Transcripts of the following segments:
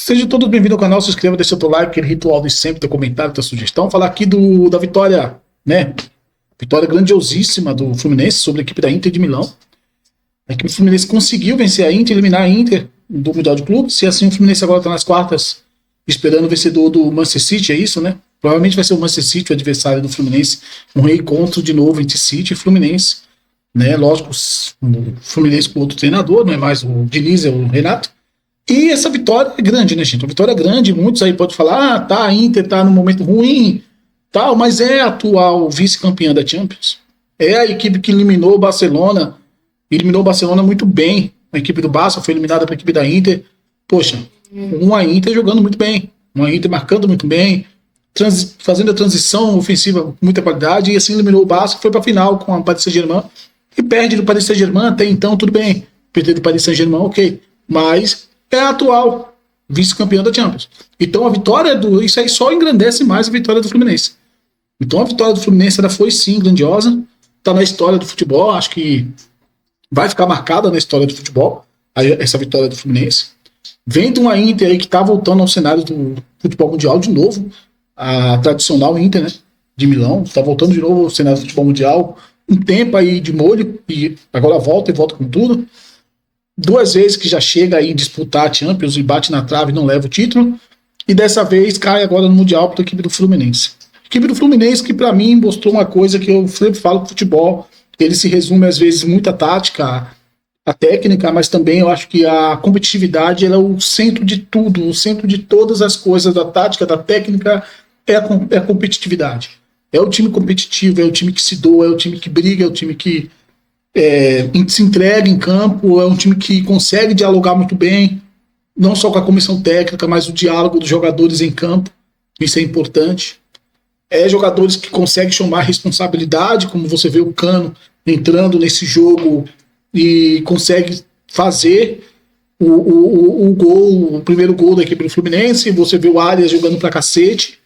Seja todos bem-vindos ao canal, se inscreva, deixa seu like, aquele ritual de sempre, teu comentário, tua sugestão. Falar aqui da vitória, né? Vitória grandiosíssima do Fluminense sobre a equipe da Inter de Milão. A equipe do Fluminense conseguiu vencer a Inter, eliminar a Inter do Mundial de Clubes. Se assim o Fluminense agora está nas quartas, esperando o vencedor do Manchester City, é isso, né? Provavelmente vai ser o Manchester City, o adversário do Fluminense. Um reencontro de novo entre City e Fluminense, né? Lógico, o Fluminense com outro treinador, não é mais o Diniz, é o Renato. E essa vitória é grande, né, gente? Uma vitória grande, muitos aí podem falar, a Inter tá num momento ruim, tal, mas é a atual vice-campeã da Champions. É a equipe que eliminou o Barcelona muito bem. A equipe do Barça foi eliminada para a equipe da Inter. Poxa, uma Inter jogando muito bem, uma Inter marcando muito bem, fazendo a transição ofensiva com muita qualidade, e assim eliminou o Barça, foi para a final com a Paris Saint-Germain, e perde do Paris Saint-Germain, até então tudo bem, perder do Paris Saint-Germain, ok, mas é a atual vice-campeã da Champions. Então a vitória isso aí só engrandece mais a vitória do Fluminense. Então a vitória do Fluminense ela foi sim grandiosa, está na história do futebol, acho que vai ficar marcada na história do futebol, essa vitória do Fluminense. Vem de uma Inter aí que está voltando ao cenário do futebol mundial de novo, a tradicional Inter, né, de Milão, está voltando de novo ao cenário do futebol mundial, um tempo aí de molho, e agora volta com tudo. 2 vezes que já chega aí disputar a Champions e bate na trave e não leva o título, e dessa vez cai agora no Mundial para a equipe do Fluminense. A equipe do Fluminense que para mim mostrou uma coisa que eu sempre falo do futebol, ele se resume às vezes muito à tática, à técnica, mas também eu acho que a competitividade ela é o centro de tudo, o centro de todas as coisas, da tática, da técnica, é a competitividade. É o time competitivo, é o time que se doa, é o time que briga, é o time que se entrega em campo, é um time que consegue dialogar muito bem, não só com a comissão técnica, mas o diálogo dos jogadores em campo, isso é importante. É jogadores que conseguem chamar responsabilidade, como você vê o Cano entrando nesse jogo e consegue fazer o gol, o primeiro gol da equipe do Fluminense. Você vê o Arias jogando pra cacete,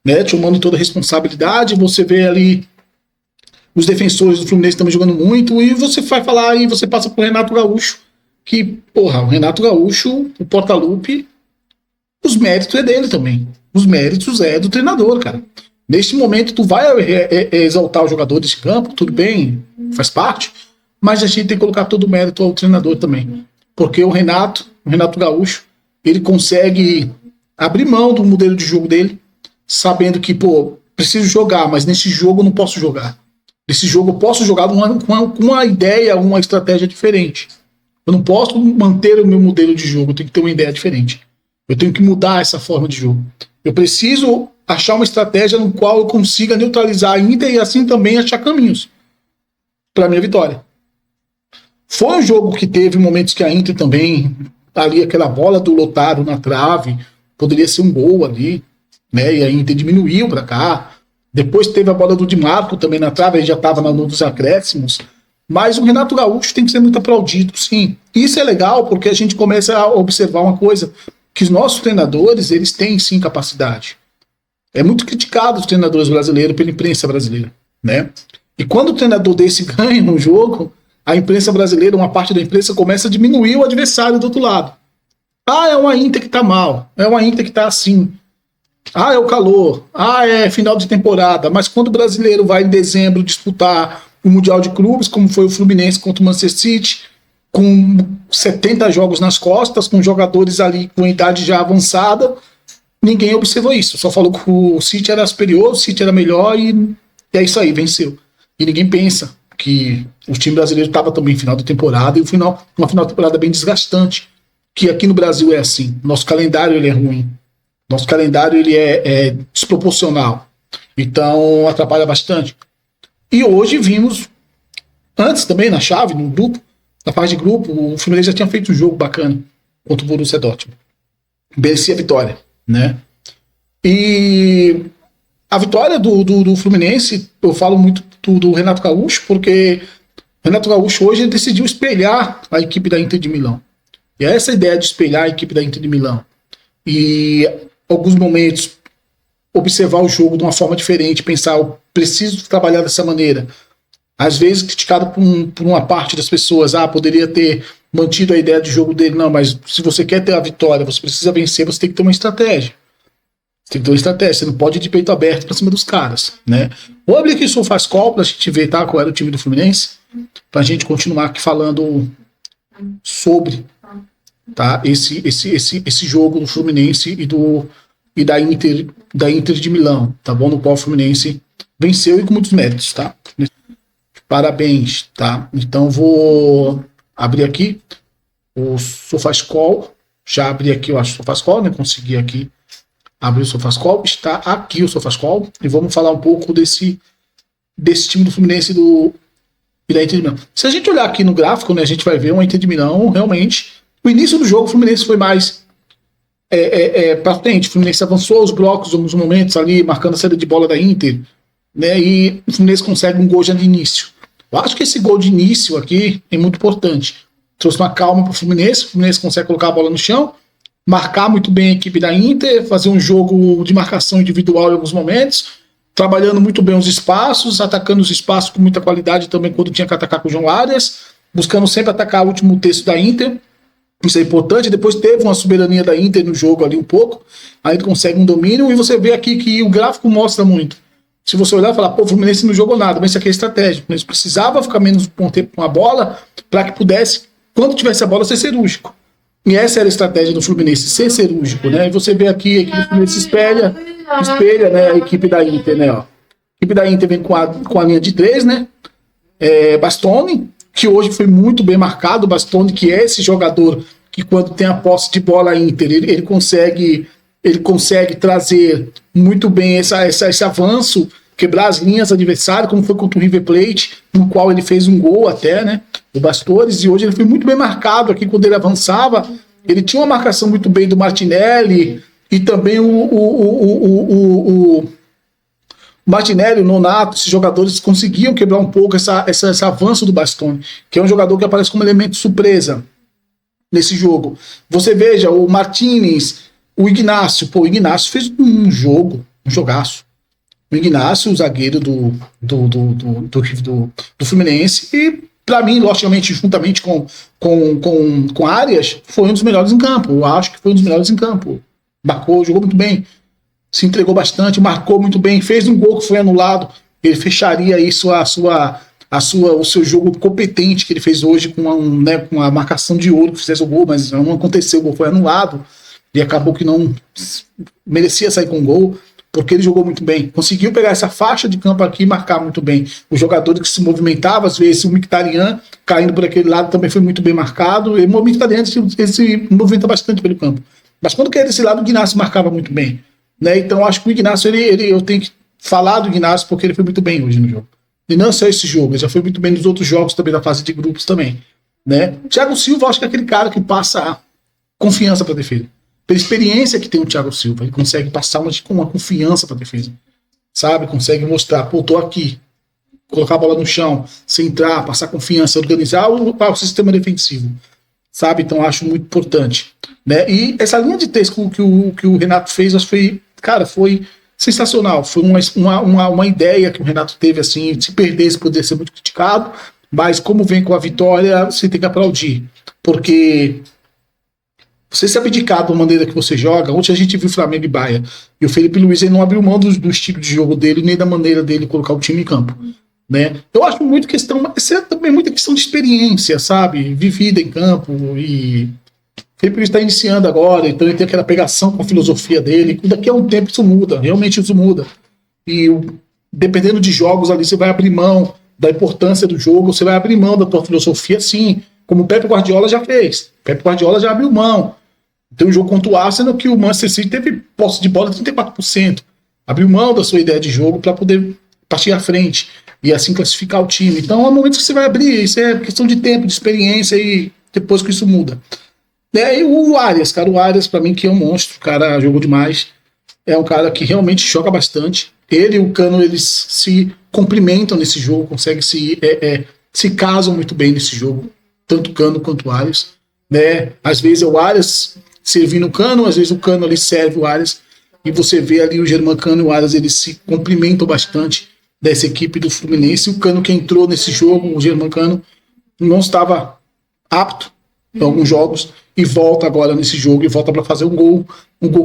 né, tomando toda a responsabilidade. Você vê ali os defensores do Fluminense também jogando muito, e você vai falar, e você passa pro Renato Gaúcho, que, porra, o Renato Gaúcho, o Portaluppi, os méritos é dele também. Os méritos é do treinador, cara. Neste momento, tu vai exaltar os jogadores de campo, tudo bem, faz parte, mas a gente tem que colocar todo o mérito ao treinador também. Porque o Renato Gaúcho, ele consegue abrir mão do modelo de jogo dele, sabendo que, preciso jogar, mas nesse jogo eu não posso jogar. Nesse jogo eu posso jogar com uma ideia, uma estratégia diferente. Eu não posso manter o meu modelo de jogo, eu tenho que ter uma ideia diferente. Eu tenho que mudar essa forma de jogo. Eu preciso achar uma estratégia no qual eu consiga neutralizar a Inter e assim também achar caminhos para a minha vitória. Foi um jogo que teve momentos que a Inter também, ali aquela bola do Lautaro na trave, poderia ser um gol ali, né? E a Inter diminuiu para cá. Depois teve a bola do Di Marco também na trave, ele já estava nos acréscimos. Mas o Renato Gaúcho tem que ser muito aplaudido, sim. Isso é legal porque a gente começa a observar uma coisa, que os nossos treinadores, eles têm sim capacidade. É muito criticado os treinadores brasileiros pela imprensa brasileira, né? E quando o treinador desse ganha no jogo, a imprensa brasileira, uma parte da imprensa, começa a diminuir o adversário do outro lado. É uma Inter que tá mal, é uma Inter que tá assim. É o calor, é final de temporada, mas quando o brasileiro vai em dezembro disputar o Mundial de Clubes, como foi o Fluminense contra o Manchester City, com 70 jogos nas costas, com jogadores ali com idade já avançada, ninguém observou isso, só falou que o City era superior, o City era melhor e é isso aí, venceu. E ninguém pensa que o time brasileiro estava também em final de temporada, e uma final de temporada bem desgastante, que aqui no Brasil é assim, nosso calendário ele é ruim. Nosso calendário ele é desproporcional. Então atrapalha bastante. E hoje vimos, antes também na chave, no grupo, na fase de grupo, o Fluminense já tinha feito um jogo bacana contra o Borussia Dortmund. Merecia a vitória, né? E a vitória do Fluminense, eu falo muito do Renato Gaúcho, porque o Renato Gaúcho hoje ele decidiu espelhar a equipe da Inter de Milão. E é essa ideia de espelhar a equipe da Inter de Milão. E alguns momentos observar o jogo de uma forma diferente, pensar, eu preciso trabalhar dessa maneira. Às vezes criticado por uma parte das pessoas, poderia ter mantido a ideia de jogo dele. Não, mas se você quer ter a vitória, você precisa vencer, você tem que ter uma estratégia. Você tem que ter uma estratégia, você não pode ir de peito aberto pra cima dos caras, né? Vou abrir aqui o SofaScore pra gente ver, tá, qual era o time do Fluminense, pra gente continuar aqui falando sobre, tá, esse jogo do Fluminense e da Inter de Milão, tá bom? No qual o Fluminense venceu e com muitos méritos, tá? Parabéns, tá? Então vou abrir aqui o SofaScore, já abri aqui, eu acho, o SofaScore, né? Consegui aqui abrir o SofaScore, está aqui o SofaScore, e vamos falar um pouco desse time do Fluminense e da Inter de Milão. Se a gente olhar aqui no gráfico, né, a gente vai ver uma Inter de Milão, realmente, o início do jogo o Fluminense foi mais para frente, o Fluminense avançou os blocos em alguns momentos ali, marcando a saída de bola da Inter, né, e o Fluminense consegue um gol já de início. Eu acho que esse gol de início aqui é muito importante. Trouxe uma calma para o Fluminense consegue colocar a bola no chão, marcar muito bem a equipe da Inter, fazer um jogo de marcação individual em alguns momentos, trabalhando muito bem os espaços, atacando os espaços com muita qualidade também quando tinha que atacar com o João Arias, buscando sempre atacar o último terço da Inter. Isso é importante. Depois teve uma soberania da Inter no jogo ali um pouco, aí ele consegue um domínio, e você vê aqui que o gráfico mostra muito. Se você olhar e falar, pô, o Fluminense não jogou nada, mas isso aqui é estratégico. O Fluminense precisava ficar menos tempo com a bola para que pudesse, quando tivesse a bola, ser cirúrgico. E essa era a estratégia do Fluminense, ser cirúrgico, né? E você vê aqui a equipe do Fluminense espelha, né, a equipe da Inter, né? Ó. A equipe da Inter vem com a linha de 3, né? Bastoni, que hoje foi muito bem marcado. Bastoni, que é esse jogador que quando tem a posse de bola Inter, ele consegue trazer muito bem esse avanço, quebrar as linhas adversárias, como foi contra o River Plate, no qual ele fez um gol até, né, do Bastores, e hoje ele foi muito bem marcado aqui quando ele avançava. Ele tinha uma marcação muito bem do Martinelli, e também o Martinelli, o Nonato, esses jogadores conseguiam quebrar um pouco esse avanço do Bastoni, que é um jogador que aparece como elemento surpresa nesse jogo. Você veja, o Martínez, o Ignacio, o Ignacio fez um jogaço. O Ignacio, o zagueiro do Fluminense, e para mim, logicamente, juntamente com Arias, foi um dos melhores em campo. Eu acho que foi um dos melhores em campo. Marcou, jogou muito bem, se entregou bastante, marcou muito bem, fez um gol que foi anulado. Ele fecharia isso o seu jogo competente que ele fez hoje com a marcação de ouro que fizesse o gol, mas não aconteceu, o gol foi anulado e acabou que não merecia sair com o gol, porque ele jogou muito bem, conseguiu pegar essa faixa de campo aqui e marcar muito bem. Os jogadores que se movimentavam, às vezes o Mkhitaryan caindo por aquele lado também foi muito bem marcado, e o Mkhitaryan se movimenta bastante pelo campo, mas quando quer desse lado o Ignacio marcava muito bem, né? Então acho que o Ignacio, eu tenho que falar do Ignacio porque ele foi muito bem hoje no jogo. E não só esse jogo, ele já foi muito bem nos outros jogos também da fase de grupos também, né? Thiago Silva, acho que é aquele cara que passa confiança para a defesa. Pela experiência que tem o Thiago Silva, ele consegue passar uma confiança para a defesa, sabe? Consegue mostrar, pô, tô aqui, colocar a bola no chão, centrar, passar confiança, organizar o sistema defensivo, sabe? Então acho muito importante, né? E essa linha de 3 que o Renato fez, acho que foi sensacional. Foi uma ideia que o Renato teve, assim, se perdesse poderia ser muito criticado, mas como vem com a vitória, você tem que aplaudir, porque você se abdicar da maneira que você joga. Ontem a gente viu Flamengo e Bahia, e o Felipe Luiz ele não abriu mão do estilo de jogo dele, nem da maneira dele colocar o time em campo, né? Eu acho muito isso é também muita questão de experiência, sabe? Vivida em campo, e o Felipe Luiz está iniciando agora, então ele tem aquela pegação com a filosofia dele, e daqui a um tempo isso muda, realmente isso muda, e dependendo de jogos ali, você vai abrir mão da importância do jogo, você vai abrir mão da tua filosofia, sim, como o Pep Guardiola já fez. O Pep Guardiola já abriu mão. Tem um jogo contra o Arsenal que o Manchester City teve posse de bola de 34%. Abriu mão da sua ideia de jogo para poder partir à frente e assim classificar o time. Então é um momento que você vai abrir, isso é questão de tempo, de experiência, e depois que isso muda. E o Arias, cara, para mim, que é um monstro, o cara jogou demais. É um cara que realmente joga bastante. Ele e o Cano, eles se complementam nesse jogo, conseguem se casam muito bem nesse jogo, tanto o Cano quanto o Arias, né? Às vezes é o Arias servindo o Cano, às vezes o Cano ali serve o Arias, e você vê ali o Germancano e o Arias, eles se complementam bastante dessa equipe do Fluminense. O Cano que entrou nesse jogo, o Germancano, não estava apto, em alguns jogos, e volta agora nesse jogo, e volta para fazer um gol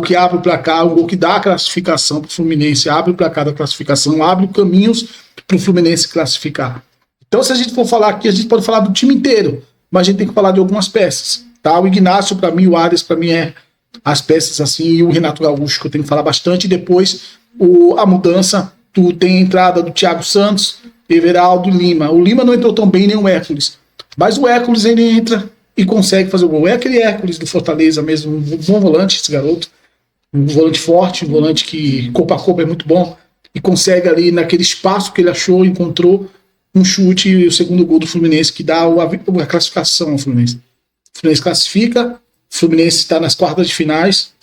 que abre o placar, um gol que dá a classificação para o Fluminense, abre o placar da classificação, abre caminhos para o Fluminense classificar. Então, se a gente for falar aqui, a gente pode falar do time inteiro, mas a gente tem que falar de algumas peças, tá? O Ignacio, para mim, o Arias, para mim, é as peças assim, e o Renato Gaúcho, que eu tenho que falar bastante, e depois a mudança, tu tem a entrada do Thiago Santos, Everaldo, Lima. O Lima não entrou tão bem, nem o Hércules, mas o Hércules, ele entra e consegue fazer o gol. É aquele Hércules do Fortaleza mesmo, um bom volante, esse garoto, um volante forte, um volante que corpo a corpo é muito bom, e consegue ali, naquele espaço que ele achou, encontrou um chute e o segundo gol do Fluminense, que dá a classificação ao Fluminense. O Fluminense classifica, o Fluminense está nas quartas de finais,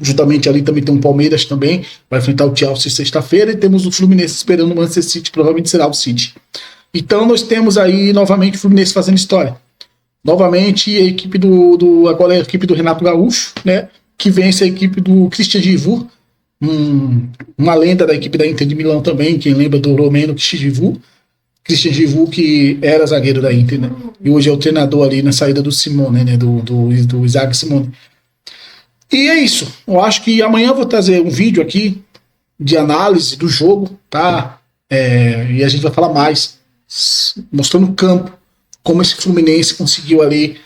juntamente ali também tem um Palmeiras também, vai enfrentar o Chelsea sexta-feira, e temos o Fluminense esperando o Manchester City, provavelmente será o City. Então nós temos aí novamente o Fluminense fazendo história. Novamente a equipe agora é a equipe do Renato Gaúcho, né, que vence a equipe do Christian Giroud, uma lenda da equipe da Inter de Milão também, quem lembra do Romeno Christian Giroud, que era zagueiro da Inter, né, e hoje é o treinador ali na saída do Simone, né, do Isaac Simone. E é isso. Eu acho que amanhã eu vou trazer um vídeo aqui de análise do jogo, tá? E a gente vai falar mais, mostrando o campo, como esse Fluminense conseguiu ali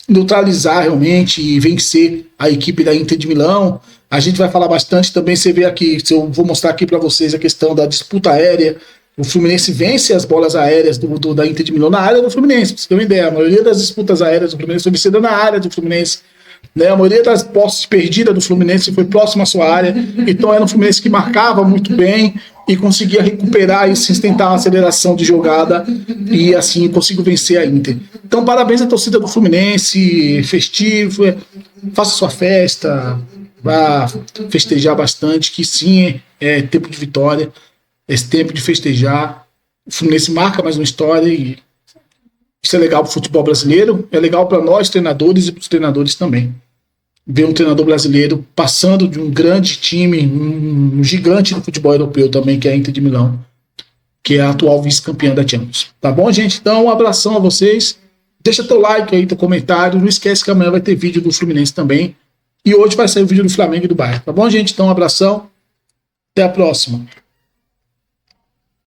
neutralizar realmente e vencer a equipe da Inter de Milão. A gente vai falar bastante também, você vê aqui, eu vou mostrar aqui para vocês a questão da disputa aérea. O Fluminense vence as bolas aéreas da Inter de Milão na área do Fluminense, pra você ter uma ideia. A maioria das disputas aéreas do Fluminense foi vencida na área do Fluminense. Né, a maioria das posses perdidas do Fluminense foi próxima à sua área, então era um Fluminense que marcava muito bem e conseguia recuperar e sustentar uma aceleração de jogada, e assim conseguiu vencer a Inter. Então parabéns à torcida do Fluminense, festivo, faça sua festa, vá festejar bastante, que sim, é tempo de vitória, é tempo de festejar. O Fluminense marca mais uma história, e isso é legal para o futebol brasileiro, é legal para nós treinadores e para os treinadores também. Ver um treinador brasileiro passando de um grande time, um gigante do futebol europeu também, que é a Inter de Milão, que é a atual vice-campeã da Champions. Tá bom, gente? Então, um abração a vocês. Deixa teu like aí, teu comentário. Não esquece que amanhã vai ter vídeo do Fluminense também. E hoje vai sair o vídeo do Flamengo e do Bayern. Tá bom, gente? Então, um abração. Até a próxima.